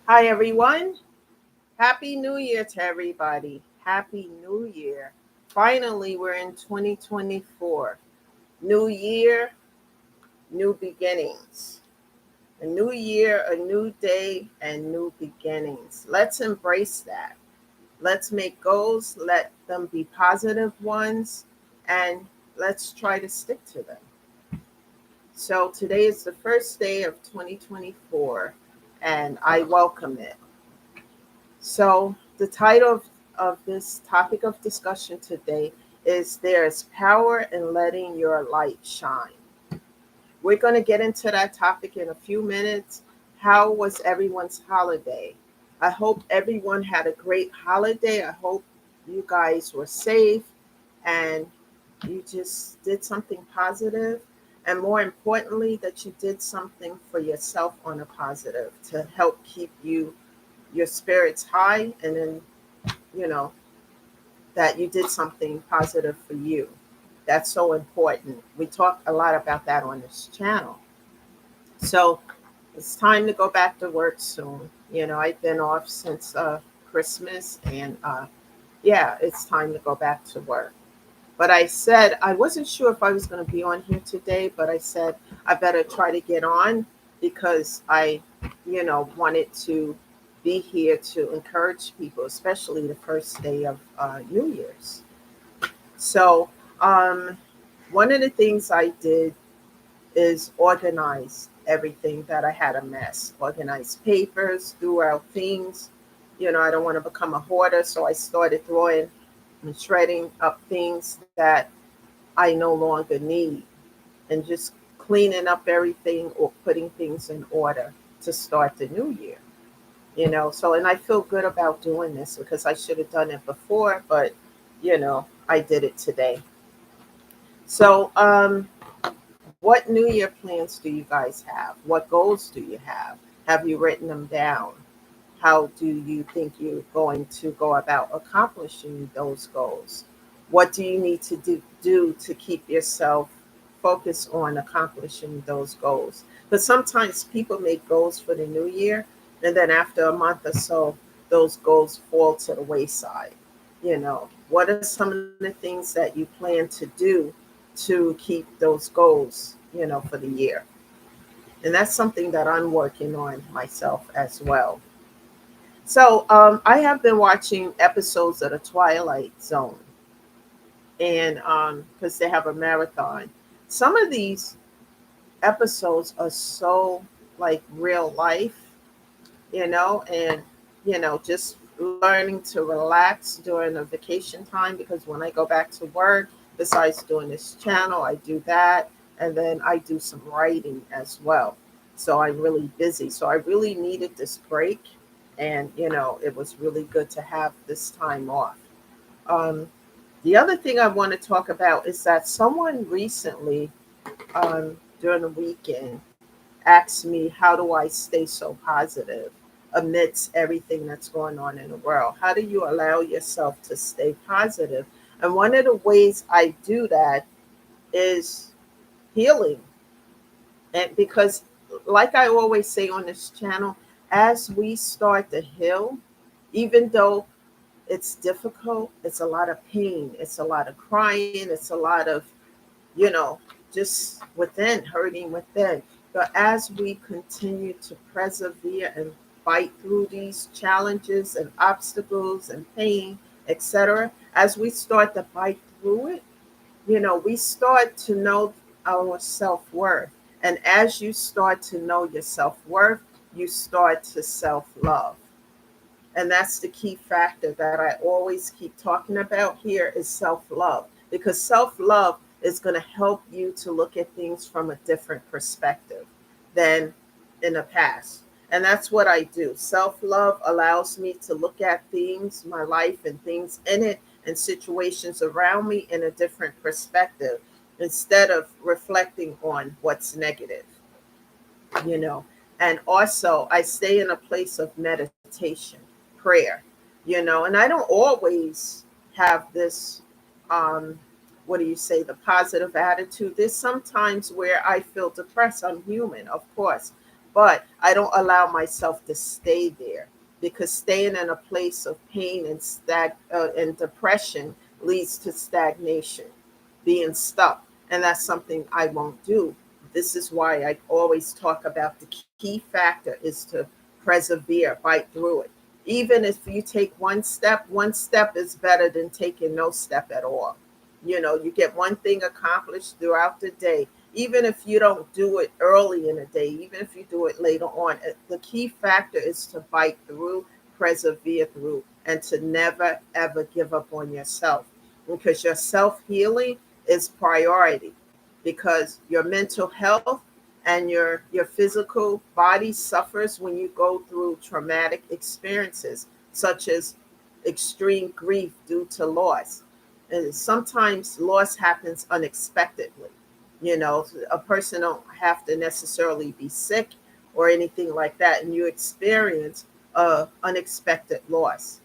Hi, everyone. Happy New Year to everybody. Happy New Year. Finally, we're in 2024. New year, new beginnings. A new year, a new day, and new beginnings. Let's embrace that. Let's make goals, let them be positive ones, and let's try to stick to them. So, today is the first day of 2024, and I welcome it. So, the title of this topic of discussion today is There's Power in Letting Your Light Shine. We're going to get into that topic in a few minutes. How was everyone's holiday? I hope everyone had a great holiday. I hope you guys were safe and you just did something positive, and more importantly, that you did something for yourself on a positive to help keep your spirits high, and then you know that you did something positive for you. That's so important. We talk a lot about that on this channel. So it's time to go back to work soon. I've been off since Christmas, and yeah, it's time to go back to work. But I said I wasn't sure if I was going to be on here today, but I said I better try to get on because I wanted to be here to encourage people, especially the first day of New Year's. So, um, one of the things I did is organize everything that I had a mess, organize papers, threw out things. I don't want to become a hoarder, so I started throwing and shredding up things that I no longer need and just cleaning up everything or putting things in order to start the new year. So, and I feel good about doing this because I should have done it before, but I did it today. So, what New Year plans do you guys have? What goals do you have? Have you written them down? How do you think you're going to go about accomplishing those goals? What do you need to do to keep yourself focused on accomplishing those goals? Because sometimes people make goals for the new year, and then after a month or so, those goals fall to the wayside. What are some of the things that you plan to do to keep those goals, for the year? And that's something that I'm working on myself as well. So I have been watching episodes of The Twilight Zone, and because they have a marathon. Some of these episodes are so like real life, and just learning to relax during the vacation time, because when I go back to work, besides doing this channel, I do that, and then I do some writing as well. So I'm really busy. So I really needed this break, and it was really good to have this time off. Um, the other thing I want to talk about is that someone recently, during the weekend, asked me, how do I stay so positive amidst everything that's going on in the world? How do you allow yourself to stay positive? And one of the ways I do that is healing. And because, like I always say on this channel, as we start to heal, even though it's difficult, it's a lot of pain, it's a lot of crying, it's a lot of, you know, just within, hurting within. But as we continue to persevere and fight through these challenges and obstacles and pain, etc., as we start to fight through it, we start to know our self worth. And as you start to know your self worth, you start to self love. And that's the key factor that I always keep talking about here is self love. Because self love is going to help you to look at things from a different perspective than in the past. And that's what I do. Self love allows me to look at things, my life, and things in it, and situations around me in a different perspective instead of reflecting on what's negative, you know. And also, I stay in a place of meditation, prayer, and I don't always have this, um, what do you say, the positive attitude. There's sometimes where I feel depressed. I'm human, of course, but I don't allow myself to stay there, because staying in a place of pain and and depression leads to stagnation, being stuck, and that's something I won't do. This is why I always talk about the key factor is to persevere, fight through it. Even if you take one step is better than taking no step at all. You get one thing accomplished throughout the day. Even if you don't do it early in the day, even if you do it later on, the key factor is to fight through, persevere through, and to never ever give up on yourself, because your self healing is priority, because your mental health and your physical body suffers when you go through traumatic experiences such as extreme grief due to loss. And sometimes loss happens unexpectedly. A person don't have to necessarily be sick or anything like that, and you experience a unexpected loss.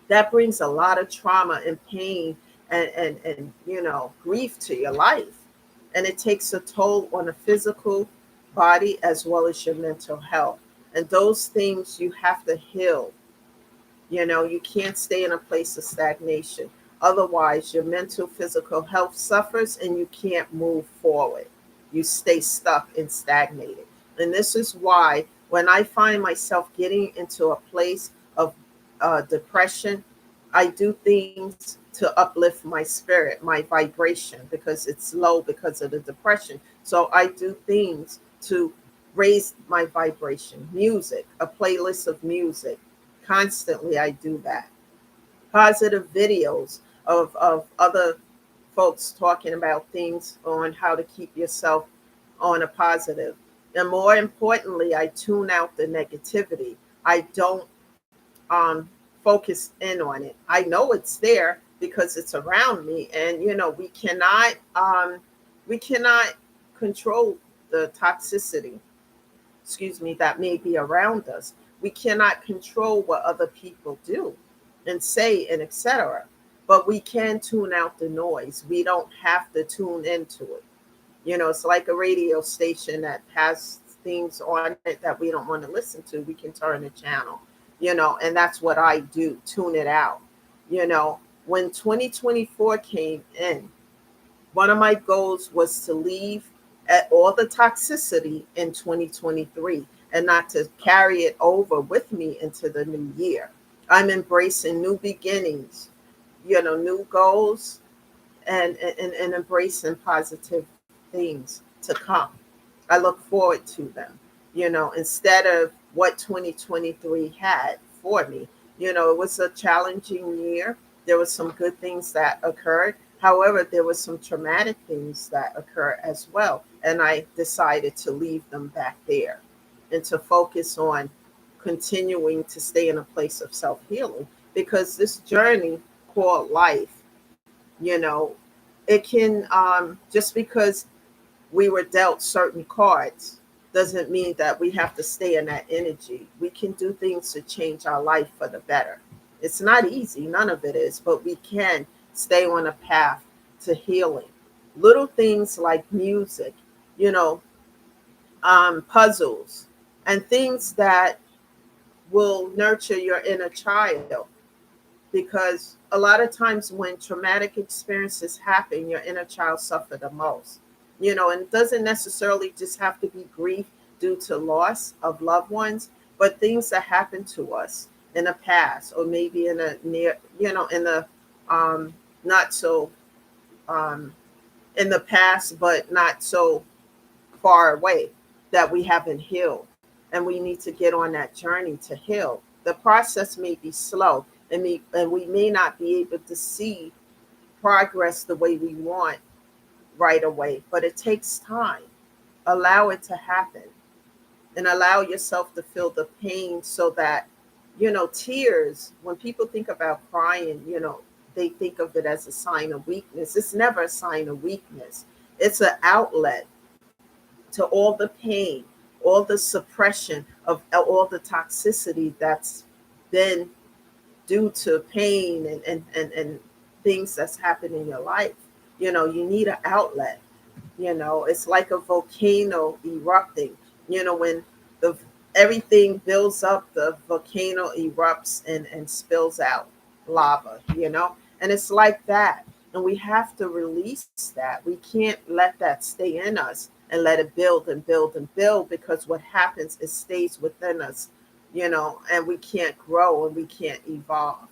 That brings a lot of trauma and pain and grief to your life, and it takes a toll on the physical body as well as your mental health, and those things you have to heal. You can't stay in a place of stagnation. Otherwise, your mental, physical health suffers and you can't move forward. You stay stuck and stagnated. And this is why when I find myself getting into a place of depression, I do things to uplift my spirit, my vibration, because it's low because of the depression. So I do things to raise my vibration. Music, a playlist of music. Constantly, I do that. Positive videos of other folks talking about things on how to keep yourself on a positive. And more importantly, I tune out the negativity. I don't focus in on it. I know it's there because it's around me, and we cannot control the toxicity, that may be around us. We cannot control what other people do and say and etc. But we can tune out the noise. We don't have to tune into it. It's like a radio station that has things on it that we don't want to listen to. We can turn the channel, and that's what I do, tune it out. When 2024 came in, one of my goals was to leave at all the toxicity in 2023 and not to carry it over with me into the new year. I'm embracing new beginnings, new goals, and embracing positive things to come. I look forward to them, instead of what 2023 had for me. It was a challenging year. There were some good things that occurred. However, there were some traumatic things that occur as well. And I decided to leave them back there and to focus on continuing to stay in a place of self healing, because this journey called life, you know, it can, just because we were dealt certain cards doesn't mean that we have to stay in that energy. We can do things to change our life for the better. It's not easy, none of it is, but we can stay on a path to healing. Little things like music, you know, puzzles, and things that will nurture your inner child. Because a lot of times when traumatic experiences happen, your inner child suffer the most. And it doesn't necessarily just have to be grief due to loss of loved ones, but things that happen to us in the past, or maybe in a near, in the not so um, in the past, but not so far away, that we haven't healed. And we need to get on that journey to heal. The process may be slow, and we may not be able to see progress the way we want right away, but it takes time. Allow it to happen, and allow yourself to feel the pain, so that, tears, when people think about crying, they think of it as a sign of weakness. It's never a sign of weakness. It's an outlet to all the pain, all the suppression of all the toxicity that's been due to pain and things that's happened in your life. You need an outlet. It's like a volcano erupting. When the everything builds up, the volcano erupts and spills out lava, and it's like that. And we have to release that. We can't let that stay in us and let it build and build and build, because what happens is stays within us, and we can't grow and we can't evolve.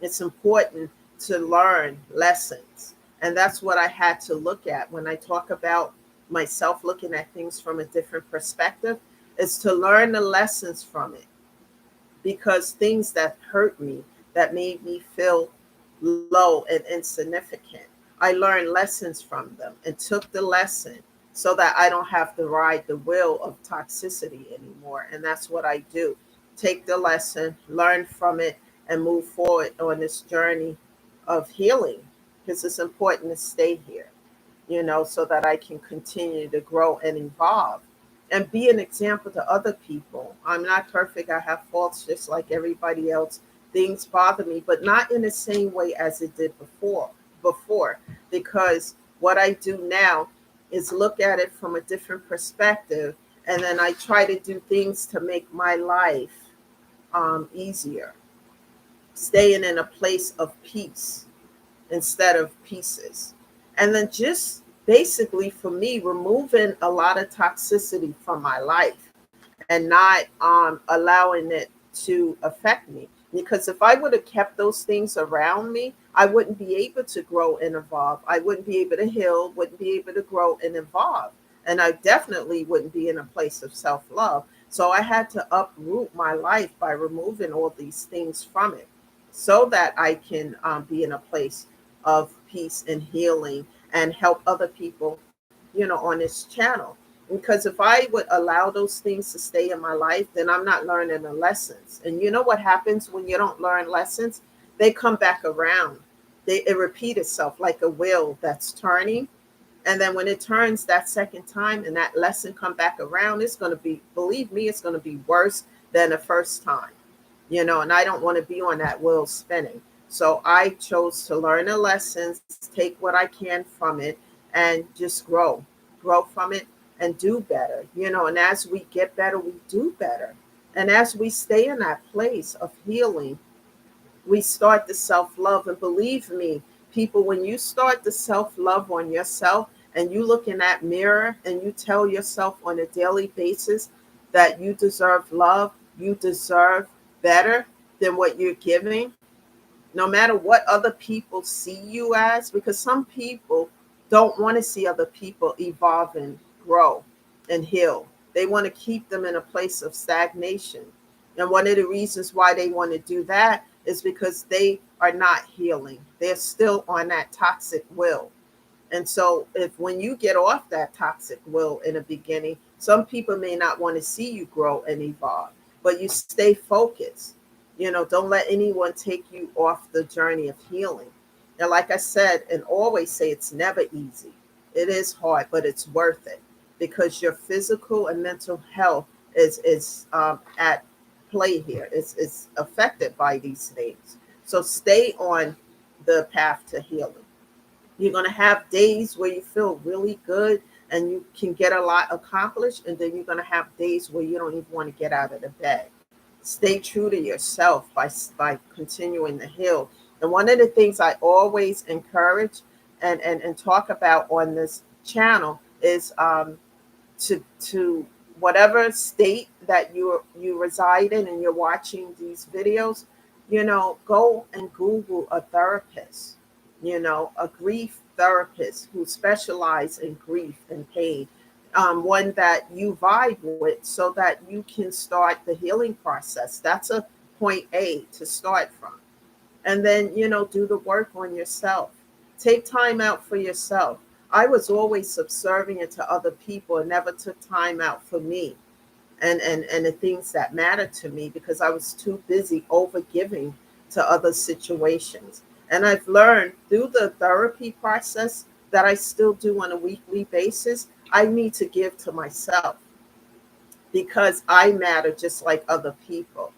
It's important to learn lessons. And that's what I had to look at when I talk about myself looking at things from a different perspective, is to learn the lessons from it. Because things that hurt me, that made me feel low and insignificant, I learned lessons from them and took the lesson so that I don't have to ride the wheel of toxicity anymore. And that's what I do. Take the lesson, learn from it, and move forward on this journey of healing, because it's important to stay here, so that I can continue to grow and evolve and be an example to other people. I'm not perfect. I have faults just like everybody else. Things bother me, but not in the same way as it did before, because what I do now is look at it from a different perspective, and then I try to do things to make my life easier, staying in a place of peace instead of pieces. And then just basically for me, removing a lot of toxicity from my life and not allowing it to affect me. Because if I would have kept those things around me, I wouldn't be able to grow and evolve. I wouldn't be able to heal, wouldn't be able to grow and evolve. And I definitely wouldn't be in a place of self love. So I had to uproot my life by removing all these things from it so that I can be in a place of peace and healing and help other people, on this channel. Because if I would allow those things to stay in my life, then I'm not learning the lessons. And you know what happens when you don't learn lessons? They come back around. It repeats itself like a wheel that's turning. And then when it turns that second time and that lesson come back around, it's going to be, believe me, it's going to be worse than the first time, and I don't want to be on that wheel spinning. So I chose to learn the lessons, take what I can from it, and just grow from it and do better, and as we get better, we do better. And as we stay in that place of healing, we start the self love. And believe me, people, when you start the self love on yourself and you look in that mirror and you tell yourself on a daily basis that you deserve love, you deserve better than what you're giving, no matter what other people see you as, because some people don't want to see other people evolve and grow and heal. They want to keep them in a place of stagnation. And one of the reasons why they want to do that is because they are not healing. They're still on that toxic will. And so if when you get off that toxic will in the beginning, some people may not want to see you grow and evolve, but you stay focused. Don't let anyone take you off the journey of healing. And like I said, and always say, it's never easy. It is hard, but it's worth it, because your physical and mental health is at play here. It's affected by these things. So stay on the path to healing. You're going to have days where you feel really good and you can get a lot accomplished. And then you're going to have days where you don't even want to get out of the bed. Stay true to yourself by continuing to heal. And one of the things I always encourage and talk about on this channel is to whatever state that you reside in and you're watching these videos, go and Google a therapist, a grief therapist who specialize in grief and pain, one that you vibe with so that you can start the healing process. That's a point A to start from. And then, do the work on yourself. Take time out for yourself. I was always subservient to other people and never took time out for me and the things that matter to me, because I was too busy over giving to other situations. And I've learned through the therapy process that I still do on a weekly basis, I need to give to myself, because I matter just like other people.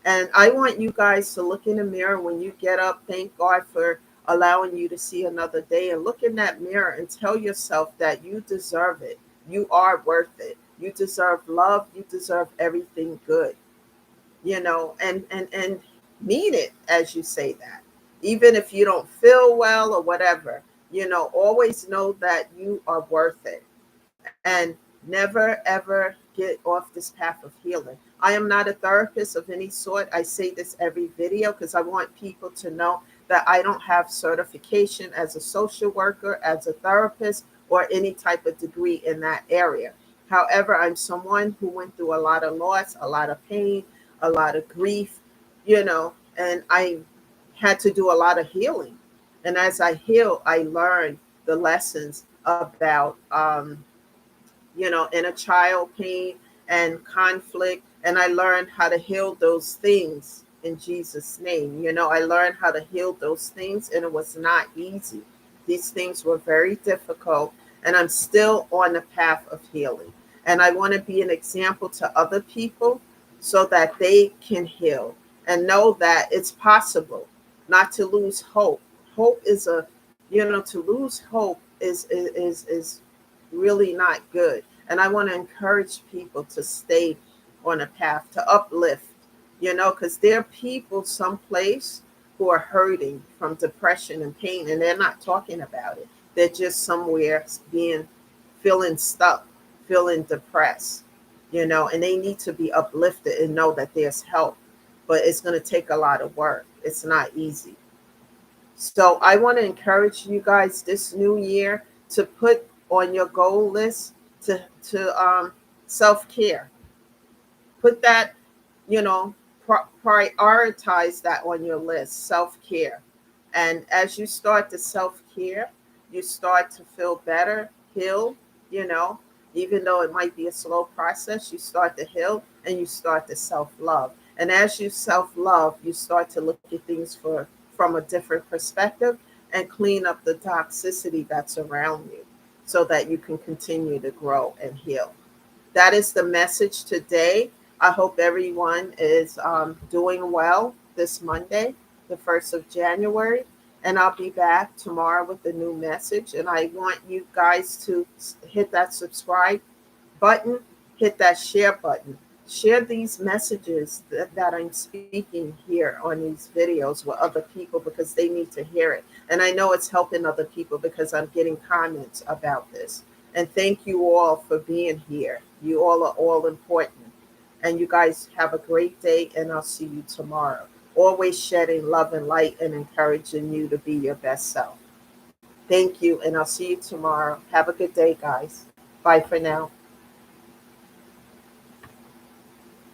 And I want you guys to look in the mirror when you get up. Thank God for allowing you to see another day, and look in that mirror and tell yourself that you deserve it. You are worth it. You deserve love. You deserve everything good, and mean it as you say that. Even if you don't feel well or whatever, always know that you are worth it. And never ever get off this path of healing. I am not a therapist of any sort. I say this every video because I want people to know that I don't have certification as a social worker, as a therapist, or any type of degree in that area. However, I'm someone who went through a lot of loss, a lot of pain, a lot of grief, and I had to do a lot of healing. And as I heal, I learned the lessons about inner child pain and conflict. And I learned how to heal those things in Jesus' name. I learned how to heal those things, and it was not easy. These things were very difficult, and I'm still on the path of healing. And I want to be an example to other people so that they can heal and know that it's possible not to lose hope. Hope is to lose hope is really not good. And I want to encourage people to stay on a path to uplift, because there are people someplace who are hurting from depression and pain, and they're not talking about it. They're just somewhere feeling stuck, feeling depressed, and they need to be uplifted and know that there's help. But it's going to take a lot of work. It's not easy. So I want to encourage you guys this new year to put on your goal list to self-care. Put that, prioritize that on your list, self-care. And as you start the self-care, you start to feel better, heal, you know, even though it might be a slow process, you start to heal and you start to self-love. And as you self-love, you start to look at things from a different perspective and clean up the toxicity that's around you so that you can continue to grow and heal. That is the message today. I hope everyone is doing well this Monday, the 1st of January. And I'll be back tomorrow with a new message. And I want you guys to hit that subscribe button, hit that share button. Share these messages that I'm speaking here on these videos with other people because they need to hear it. And I know it's helping other people because I'm getting comments about this. And thank you all for being here. You all are all important. And you guys have a great day, and I'll see you tomorrow. Always shedding love and light and encouraging you to be your best self. Thank you, and I'll see you tomorrow. Have a good day, guys. Bye for now.